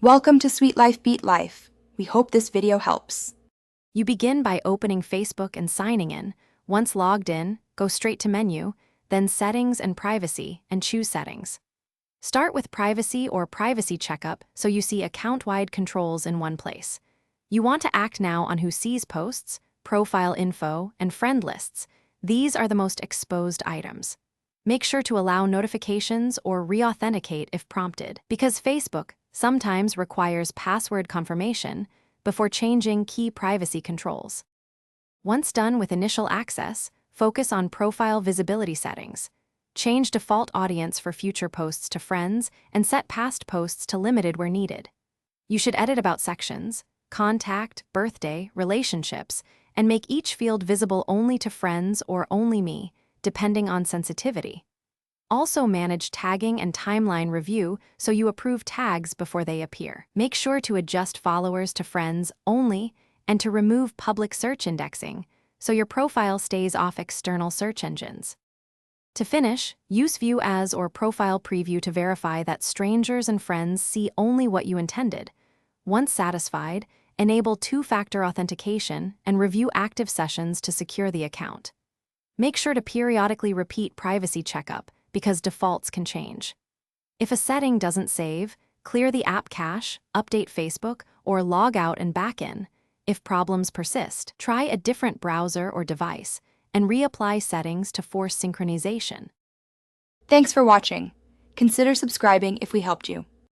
Welcome to Sweet Life Beat Life. We hope this video helps. You begin by opening Facebook and signing in. Once logged in, go straight to Menu, then Settings and Privacy, and choose Settings. Start with Privacy or Privacy Checkup so you see account-wide controls in one place. You want to act now on who sees posts, profile info, and friend lists. These are the most exposed items. Make sure to allow notifications or re-authenticate if prompted, because Facebook sometimes requires password confirmation before changing key privacy controls. Once done with initial access, focus on profile visibility settings. Change default audience for future posts to friends and set past posts to limited where needed. You should edit about sections, contact, birthday, relationships, and make each field visible only to friends or only me, depending on sensitivity. Also manage tagging and timeline review so you approve tags before they appear. Make sure to adjust followers to friends only and to remove public search indexing so your profile stays off external search engines. To finish, use View As or Profile Preview to verify that strangers and friends see only what you intended. Once satisfied, enable two-factor authentication and review active sessions to secure the account. Make sure to periodically repeat privacy checkup because defaults can change. If a setting doesn't save, clear the app cache, update Facebook, or log out and back in. If problems persist, try a different browser or device and reapply settings to force synchronization. Thanks for watching. Consider subscribing if we helped you.